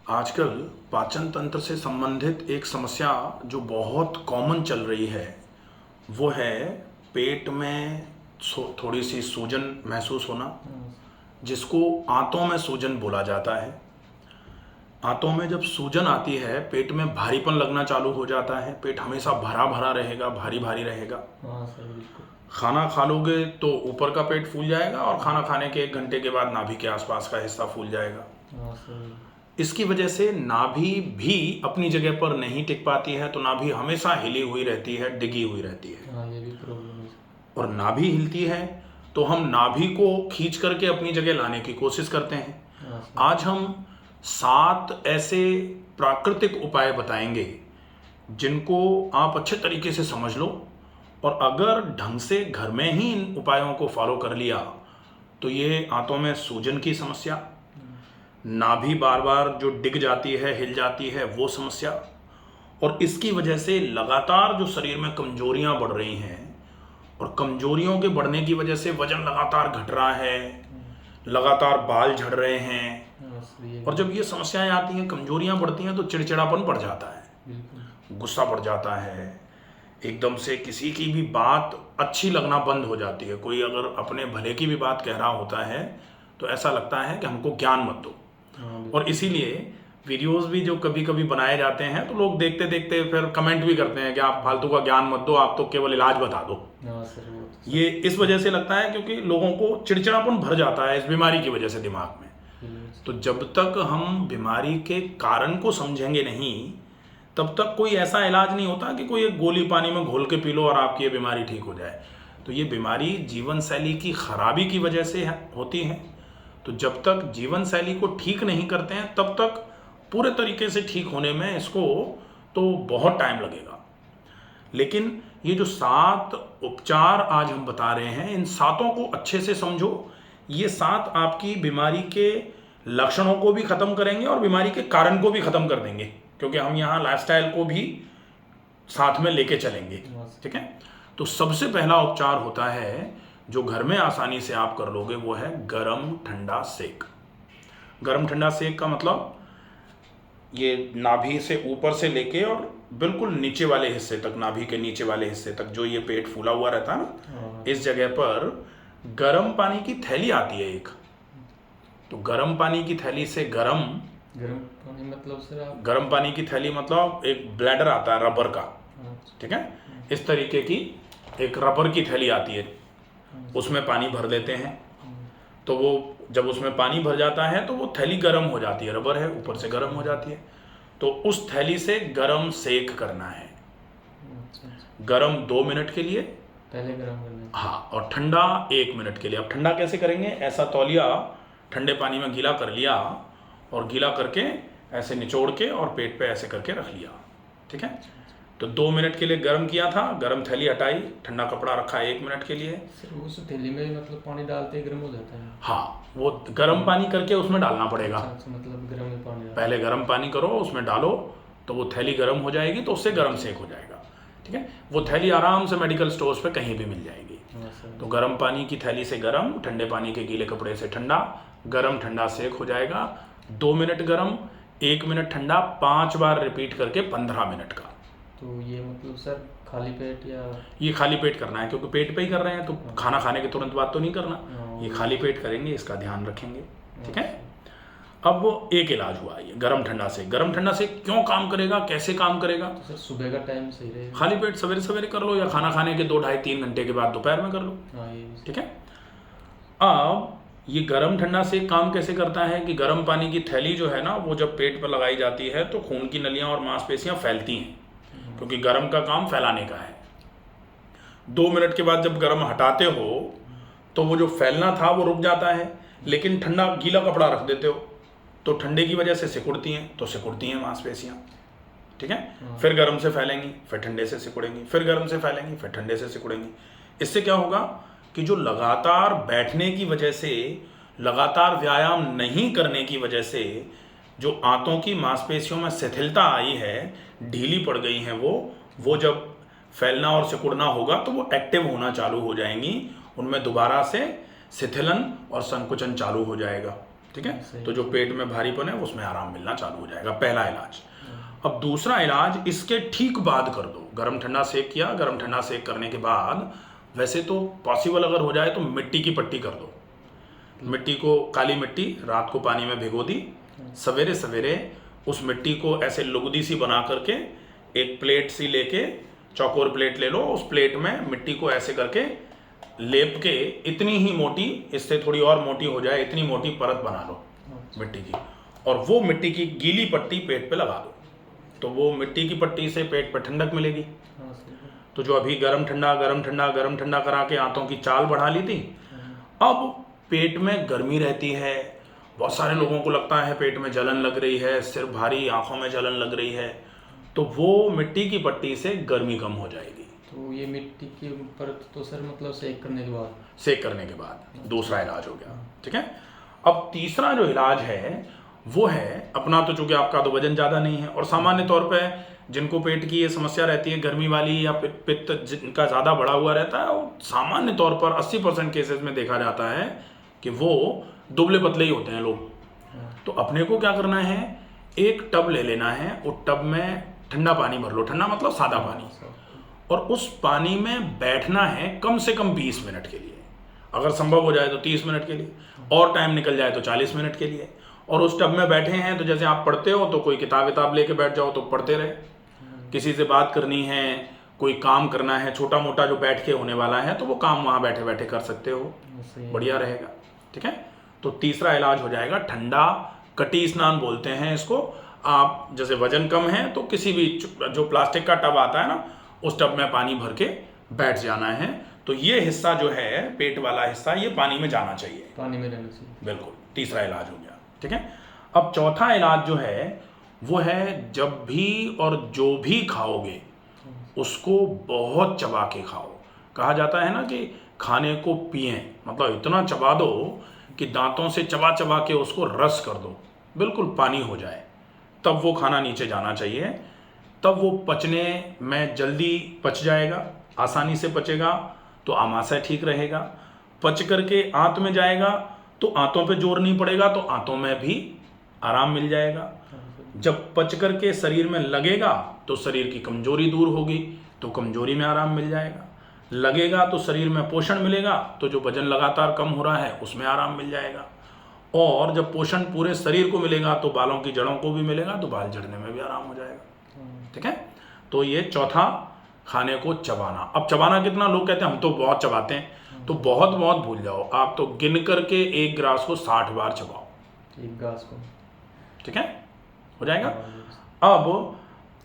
आजकल पाचन तंत्र से संबंधित एक समस्या जो बहुत कॉमन चल रही है वो है पेट में थोड़ी सी सूजन महसूस होना, जिसको आंतों में सूजन बोला जाता है। आंतों में जब सूजन आती है पेट में भारीपन लगना चालू हो जाता है। पेट हमेशा भरा भरा रहेगा, भारी भारी रहेगा। हाँ सर, बिल्कुल। खाना खा लोगे तो ऊपर का पेट फूल जाएगा और खाना खाने के 1 घंटे के बाद नाभि के आसपास का हिस्सा फूल जाएगा। हाँ सर। इसकी वजह से नाभि भी अपनी जगह पर नहीं टिक पाती है, तो नाभि हमेशा हिली हुई रहती है, डिगी हुई रहती है। हाँ, ये भी प्रॉब्लम है सर। और नाभि हिलती है तो हम नाभि को खींच करके अपनी जगह लाने की कोशिश करते हैं। हाँ सर। आज हम 7 ऐसे प्राकृतिक उपाय बताएंगे जिनको आप अच्छे तरीके से समझ लो, और अगर ढंग से घर में ही इन उपायों को फॉलो कर लिया तो ये आंतों में सूजन की समस्या, नाभि बार बार जो डिग जाती है, हिल जाती है, वो समस्या, और इसकी वजह से लगातार जो शरीर में कमजोरियां बढ़ रही हैं, और कमजोरियों के बढ़ने की वजह से वजन लगातार घट रहा है, लगातार बाल झड़ रहे हैं। हाँ सर, और जब ये समस्याएं आती हैं, कमजोरियां बढ़ती हैं, तो चिड़चिड़ापन बढ़ जाता है, बिल्कुल। गुस्सा बढ़ जाता है, एकदम से किसी की भी बात अच्छी लगना बंद हो जाती है। कोई अगर अपने भले की भी बात कह रहा होता है तो ऐसा लगता है कि हमको ज्ञान मत दो। हाँ, और इसीलिए वीडियोस भी जो कभी कभी बनाए जाते हैं तो लोग देखते देखते फिर कमेंट भी करते हैं कि आप फालतू का ज्ञान मत दो, आप तो केवल इलाज बता दो। हाँ सर, वो तो ये इस वजह से लगता है क्योंकि लोगों को चिड़चिड़ापन भर जाता है इस बीमारी की वजह से दिमाग में। तो जब तक हम बीमारी के कारण को समझेंगे नहीं, तब तक कोई ऐसा इलाज नहीं होता कि कोई एक गोली पानी में घोल के पी लो और आपकी ये बीमारी ठीक हो जाए। तो ये बीमारी जीवन शैली की खराबी की वजह से होती है। तो जब तक जीवन शैली को ठीक नहीं करते हैं तब तक पूरे तरीके से ठीक होने में इसको तो बहुत टाइम लगेगा। लेकिन ये जो 7 उपचार आज हम बता रहे हैं, इन 7 को अच्छे से समझो। ये 7 आपकी बीमारी के लक्षणों को भी खत्म करेंगे और बीमारी के कारण को भी खत्म कर देंगे, क्योंकि हम यहाँ लाइफस्टाइल को भी साथ में लेके चलेंगे। ठीक है। तो सबसे पहला उपचार होता है जो घर में आसानी से आप कर लोगे, वो है गरम ठंडा सेक। गरम ठंडा सेक का मतलब ये नाभि से ऊपर से लेके और बिल्कुल नीचे वाले हिस्से तक, नाभि के नीचे वाले हिस्से तक जो ये पेट फूला हुआ रहता है ना, इस जगह पर गरम पानी की थैली आती है एक। तो गरम पानी की थैली से गरम पानी मतलब सर आप? गरम पानी की थैली मतलब एक ब्लैडर आता है रबर का। ठीक है। इस तरीके की एक रबर की थैली आती है, उसमें पानी भर देते हैं। तो वो जब उसमें पानी भर जाता है तो वो थैली गर्म हो जाती है, रबर है ऊपर से गर्म हो जाती है। तो उस थैली से गरम सेक करना है। गरम 2 मिनट के लिए पहले गरम करना है। हाँ, और ठंडा 1 मिनट के लिए। अब ठंडा कैसे करेंगे? ऐसा तौलिया ठंडे पानी में गीला कर लिया और गीला करके ऐसे निचोड़ के और पेट पे ऐसे करके रख लिया। ठीक है। तो 2 मिनट के लिए गर्म किया था, गर्म थैली हटाई, ठंडा कपड़ा रखा 1 मिनट के लिए। सिर्फ उस थैली में मतलब पानी डालते ही गर्म हो जाता है? हाँ, वो गर्म पानी करके उसमें डालना पड़ेगा। अच्छा, मतलब गर्म में पानी पहले गर्म पानी करो, उसमें डालो, तो वो थैली गर्म हो जाएगी, तो उससे गर्म सेक हो जाएगा। ठीक है। वो थैली आराम से मेडिकल स्टोर्स पे कहीं भी मिल जाएगी। तो गर्म पानी की थैली से गर्म, ठंडे पानी के गीले कपड़े से ठंडा, गर्म ठंडा सेक हो जाएगा। 2 मिनट गर्म, 1 मिनट ठंडा, 5 बार रिपीट करके 15 मिनट का। तो ये मतलब सर खाली पेट या? ये खाली पेट करना है, क्योंकि पेट पे ही कर रहे हैं, तो खाना खाने के तुरंत बाद तो नहीं करना। ये खाली पेट करेंगे, इसका ध्यान रखेंगे। ठीक है। अब वो एक इलाज हुआ ये गरम ठंडा से। गरम ठंडा से क्यों काम करेगा, कैसे काम करेगा? तो सर सुबह का टाइम सही रहेगा? खाली पेट सवेरे सवेरे कर लो, या खाना खाने के 2 ढाई 3 घंटे के बाद दोपहर में कर लो। ठीक है। अब ये गरम ठंडा से काम कैसे करता है कि गरम पानी की थैली जो है ना, वो जब पेट पर लगाई जाती है तो खून की नलियां और मांसपेशियां फैलती हैं, क्योंकि गरम का काम फैलाने का है। 2 मिनट के बाद जब गरम हटाते हो तो वो जो फैलना था वो रुक जाता है, लेकिन ठंडा गीला कपड़ा रख देते हो तो ठंडे की वजह से सिकुड़ती हैं, तो सिकुड़ती हैं मांसपेशियां। ठीक है। फिर गर्म से फैलेंगी, फिर ठंडे से सिकुड़ेंगी, फिर गर्म से फैलेंगी, फिर ठंडे से सिकुड़ेंगी। इससे क्या होगा कि जो लगातार बैठने की वजह से, लगातार व्यायाम नहीं करने की वजह से जो आंतों की मांसपेशियों में शिथिलता आई है, ढीली पड़ गई हैं, वो जब फैलना और सिकुड़ना होगा तो वो एक्टिव होना चालू हो जाएंगी, उनमें दोबारा से शिथिलन और संकुचन चालू हो जाएगा। ठीक है। सही। तो जो पेट में भारीपन है उसमें आराम मिलना चालू हो जाएगा, पहला इलाज। अब दूसरा इलाज इसके ठीक बाद कर दो, गरम ठंडा सेक किया, गरम ठंडा सेक करने के बाद वैसे तो पॉसिबल अगर हो जाए तो मिट्टी की पट्टी कर दो। मिट्टी को, काली मिट्टी रात को पानी में भिगो दी, सवेरे सवेरे उस मिट्टी को ऐसे लुगदी सी बना करके एक प्लेट सी लेके, चौकोर प्लेट ले लो, उस प्लेट में मिट्टी को ऐसे करके लेप के इतनी ही मोटी, इससे थोड़ी और मोटी हो जाए, इतनी मोटी परत बना लो मिट्टी की, और वो मिट्टी की गीली पट्टी पेट पे लगा दो। तो वो मिट्टी की पट्टी से पेट पे ठंडक मिलेगी। हाँ, सही है। तो जो अभी गरम ठंडा गरम ठंडा गरम ठंडा करा के आंतों की चाल बढ़ा ली थी, अब पेट में गर्मी रहती है, बहुत सारे लोगों को लगता है पेट में जलन लग रही है, सिर भारी, आंखों में जलन लग रही है, तो वो मिट्टी की पट्टी से गर्मी कम हो जाएगी। तो ये मिट्टी के ऊपर तो सर मतलब सेक करने के बाद, सेक करने के बाद दूसरा इलाज हो गया, ठीक है। अब तीसरा जो इलाज है वो है अपना, तो चूंकि आपका तो वजन ज़्यादा नहीं है और सामान्य तौर पे जिनको पेट की ये समस्या रहती है गर्मी वाली, या पित्त जिनका ज़्यादा बढ़ा हुआ रहता है, वो सामान्य तौर पर 80% केसेस में देखा जाता है कि वो दुबले पतले ही होते हैं लोग। तो अपने को क्या करना है, एक टब ले लेना है, उस टब में ठंडा पानी भर लो, ठंडा मतलब सादा पानी, और उस पानी में बैठना है कम से कम 20 मिनट के लिए, अगर संभव हो जाए तो 30 मिनट के लिए, और टाइम निकल जाए तो 40 मिनट के लिए। और उस टब में बैठे हैं तो जैसे आप पढ़ते हो तो कोई किताब विताब लेके बैठ जाओ तो पढ़ते रहे, किसी से बात करनी है, कोई काम करना है छोटा मोटा जो बैठ के होने वाला है, तो वो काम वहाँ बैठे बैठे कर सकते हो, बढ़िया रहेगा, ठीक है। तो तीसरा इलाज हो जाएगा ठंडा कटी स्नान बोलते हैं इसको। आप जैसे वजन कम है तो किसी भी जो प्लास्टिक का टब आता है ना, उस टब में पानी भर के बैठ जाना है। तो ये हिस्सा जो है पेट वाला हिस्सा, ये पानी में जाना चाहिए, पानी में रहना चाहिए। बिल्कुल, तीसरा इलाज हो गया, ठीक है। अब चौथा इलाज जो है वो है जब भी और जो भी खाओगे उसको बहुत चबा के खाओ। कहा जाता है ना कि खाने को पिए, मतलब इतना चबा दो कि दांतों से चबा चबा के उसको रस कर दो, बिल्कुल पानी हो जाए, तब वो खाना नीचे जाना चाहिए। तब वो पचने में जल्दी पच जाएगा, आसानी से पचेगा, तो आमाशय ठीक रहेगा। पच करके आंत में जाएगा तो आंतों पे जोर नहीं पड़ेगा, तो आंतों में भी आराम मिल जाएगा। जब पच करके शरीर में लगेगा तो शरीर की कमजोरी दूर होगी, तो कमजोरी में आराम मिल जाएगा। लगेगा तो शरीर में पोषण मिलेगा, तो जो वजन लगातार कम हो रहा है उसमें आराम मिल जाएगा। और जब पोषण पूरे शरीर को मिलेगा तो बालों की जड़ों को भी मिलेगा, तो बाल झड़ने में भी आराम हो जाएगा, ठीक है। तो ये चौथा, खाने को चबाना। अब चबाना कितना, लोग कहते हैं हम तो बहुत चबाते हैं, तो बहुत बहुत भूल जाओ, आप तो गिन करके एक गिलास को 60 बार चबाओ, एक गिलास को, ठीक है, हो जाएगा। अब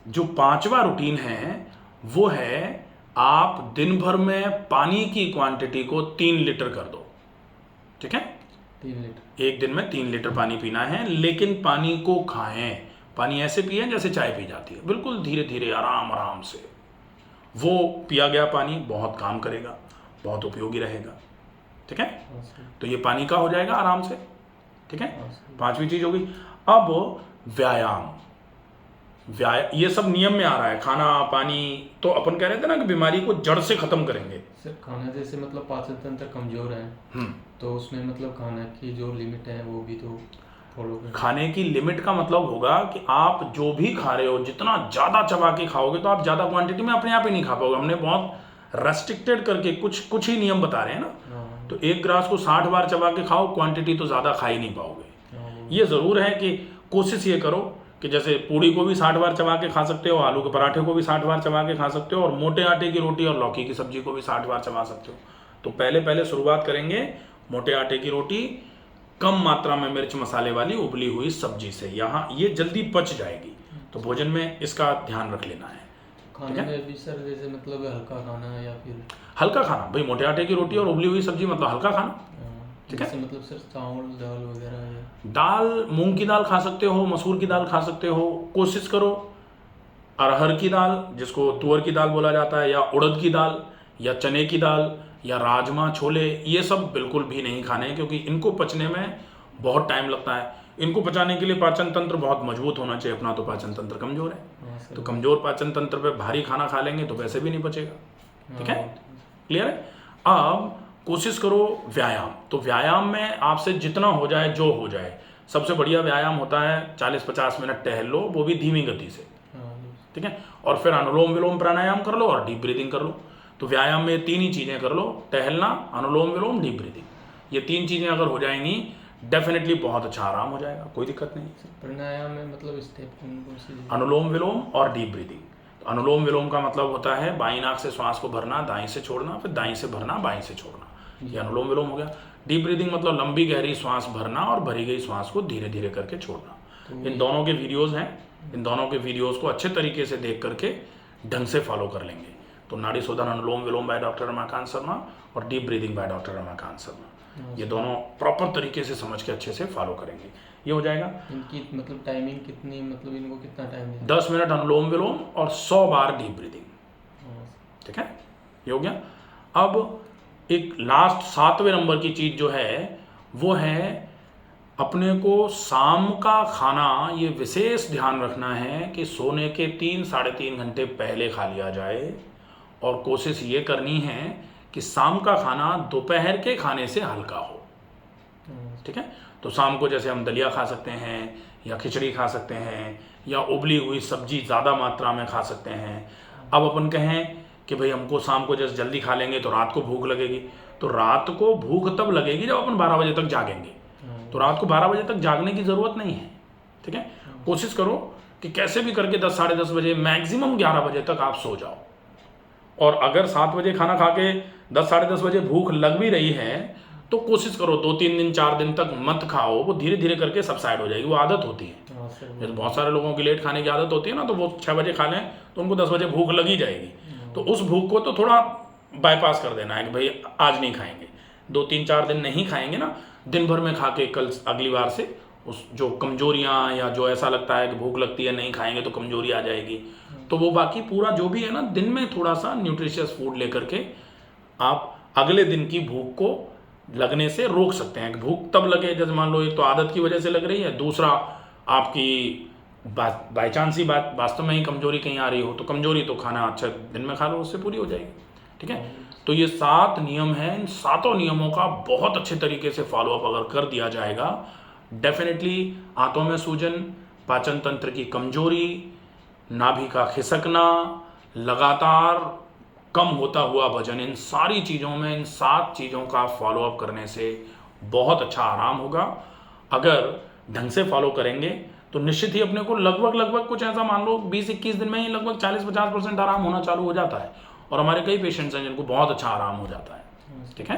जो पांचवा रूटीन है वो है आप दिन भर में पानी की क्वांटिटी को 3 लीटर कर दो, ठीक है। 3 लीटर एक दिन में 3 लीटर पानी पीना है, लेकिन पानी को खाएं। पानी ऐसे पिए जैसे चाय पी जाती है, बिल्कुल धीरे धीरे आराम आराम से। वो पिया गया पानी बहुत काम करेगा, बहुत उपयोगी रहेगा, ठीक है। तो ये पानी का हो जाएगा आराम से, ठीक है। पांचवी चीज होगी। अब व्यायाम, ये सब नियम में आ रहा है। खाना पानी तो अपन कह रहे थे ना कि बीमारी को जड़ से खत्म करेंगे। सर खाना जैसे मतलब पाचन तंत्र कमजोर है, तो उसमें मतलब खाना की जो लिमिट है वो भी तो फॉलो करें। खाने की लिमिट का मतलब होगा कि आप जो भी खा रहे हो, जितना ज़्यादा चबा के खाओगे तो आप ज़्यादा क्वांटिटी में अपने आप ही नहीं खा पाओगे। हमने बहुत रेस्ट्रिक्टेड करके कुछ ही नियम बता रहे हैं ना। तो एक गिलास को 60 बार चबा के खाओ, क्वांटिटी तो ज़्यादा खा ही नहीं पाओगे। ये ज़रूर है कि कोशिश ये करो कि जैसे पूड़ी को भी 60 बार चबा के खा सकते हो, आलू के पराठे को भी 60 बार चबा के खा सकते हो, और मोटे आटे की रोटी और लौकी की सब्जी को भी 60 बार चबा सकते हो। तो पहले शुरुआत करेंगे मोटे आटे की रोटी, कम मात्रा में मिर्च मसाले वाली उबली हुई सब्जी से। यहाँ ये जल्दी पच जाएगी, तो भोजन में इसका ध्यान रख लेना है। खाने में भी सर जैसे मतलब हल्का खाना या फिर हल्का खाना, भाई मोटे आटे की रोटी और उबली हुई सब्जी मतलब हल्का खाना, ठीक है। जैसे मतलब सर चावल दाल वगैरह है, दाल मूंग की दाल खा सकते हो, मसूर की दाल खा सकते हो। कोशिश करो अरहर की दाल, जिसको तुअर की दाल बोला जाता है, या उड़द की दाल, या चने की दाल, या राजमा छोले, ये सब बिल्कुल भी नहीं खाने, क्योंकि इनको पचने में बहुत टाइम लगता है। इनको पचाने के लिए पाचन तंत्र बहुत मजबूत होना चाहिए, अपना तो पाचन तंत्र कमजोर है। तो कमजोर पाचन तंत्र पे भारी खाना खा लेंगे तो वैसे भी नहीं पचेगा, ठीक है, क्लियर है। अब कोशिश करो व्यायाम। तो व्यायाम में आपसे जितना हो जाए, जो हो जाए, सबसे बढ़िया व्यायाम होता है 40-50 मिनट टहल लो, वो भी धीमी गति से, ठीक है। और फिर अनुलोम विलोम प्राणायाम कर लो और डीप ब्रीदिंग कर लो। तो व्यायाम में 3 ही चीज़ें कर लो, टहलना, अनुलोम विलोम, डीप ब्रीदिंग। ये 3 चीज़ें अगर हो जाएंगी डेफिनेटली बहुत अच्छा आराम हो जाएगा, कोई दिक्कत नहीं। प्राणायाम में मतलब स्टेप कौन सी? अनुलोम विलोम और डीप ब्रीदिंग। तो अनुलोम विलोम का मतलब होता है बाईं नाक से श्वास को भरना, दाईं से छोड़ना, फिर दाईं से भरना, बाईं से छोड़ना, ये अनुलोम विलोम हो गया। डीप ब्रीदिंग मतलब लंबी गहरी श्वास भरना और भरी गई श्वास को धीरे धीरे करके छोड़ना। इन दोनों के वीडियोस हैं, इन दोनों के वीडियोस को अच्छे तरीके से देख करके ढंग से फॉलो कर लेंगे। तो नाड़ी शोधन अनुलोम विलोम बाय डॉक्टर रमाकांत शर्मा और deep breathing by doctor Ramakant Sharma, ये दोनों प्रॉपर तरीके से समझ के अच्छे से फॉलो करेंगे, ये हो जाएगा। इनकी मतलब टाइमिंग कितनी, मतलब इनको कितना टाइम देना? 10 मिनट अनुलोम विलोम और 100 बार डीप ब्रीदिंग, ठीक है, ये हो गया। अब एक लास्ट 7वें नंबर की चीज़ जो है वो है अपने को शाम का खाना ये विशेष ध्यान रखना है कि सोने के 3-3.5 घंटे पहले खा लिया जाए। और कोशिश ये करनी है कि शाम का खाना दोपहर के खाने से हल्का हो, ठीक है। तो शाम को जैसे हम दलिया खा सकते हैं या खिचड़ी खा सकते हैं या उबली हुई सब्जी ज़्यादा मात्रा में खा सकते हैं। अब अपन कहें कि भाई हमको शाम को जैसे जल्दी खा लेंगे तो रात को भूख लगेगी, तो रात को भूख तब लगेगी जब अपन 12 बजे तक जागेंगे। तो रात को 12 बजे तक जागने की ज़रूरत नहीं है, ठीक है। कोशिश करो कि कैसे भी करके 10 साढ़े 10 बजे, मैक्सिमम 11 बजे तक आप सो जाओ। और अगर 7 बजे खाना खा के 10 साढ़े 10 बजे भूख लग भी रही है तो कोशिश करो 2-3 दिन 4 दिन तक मत खाओ, वो धीरे धीरे करके सबसाइड हो जाएगी, वो आदत होती है। जैसे बहुत सारे लोगों की लेट खाने की आदत होती है ना, तो वो 6 बजे खा लें तो उनको 10 बजे भूख लगी जाएगी। तो उस भूख को तो थोड़ा बाईपास कर देना है कि भाई आज नहीं खाएंगे, 2-3-4 दिन नहीं खाएंगे ना, दिन भर में खा के कल अगली बार से उस जो कमजोरियाँ या जो ऐसा लगता है कि भूख लगती है नहीं खाएंगे तो कमजोरी आ जाएगी, तो वो बाकी पूरा जो भी है ना, दिन में थोड़ा सा न्यूट्रिशियस फूड लेकर के आप अगले दिन की भूख को लगने से रोक सकते हैं। भूख तब लगे जैसे मान लो एक तो आदत की वजह से लग रही है, दूसरा आपकी बाई चांस ही बात वास्तव में ही कमजोरी कहीं आ रही हो, तो कमजोरी तो खाना अच्छा दिन में खा लो, उससे पूरी हो जाएगी, ठीक है। तो ये 7 नियम हैं, इन 7 नियमों का बहुत अच्छे तरीके से फॉलोअप अगर कर दिया जाएगा, डेफिनेटली आंतों में सूजन, पाचन तंत्र की कमजोरी, नाभि का खिसकना, लगातार कम होता हुआ वजन, इन सारी चीज़ों में इन 7 चीज़ों का फॉलोअप करने से बहुत अच्छा आराम होगा। अगर ढंग से फॉलो करेंगे तो निश्चित ही अपने को लगभग कुछ ऐसा मान लो 20-21 दिन में ही लगभग 40-50% आराम होना चालू हो जाता है। और हमारे कई पेशेंट्स हैं जिनको बहुत अच्छा आराम हो जाता है, ठीक है।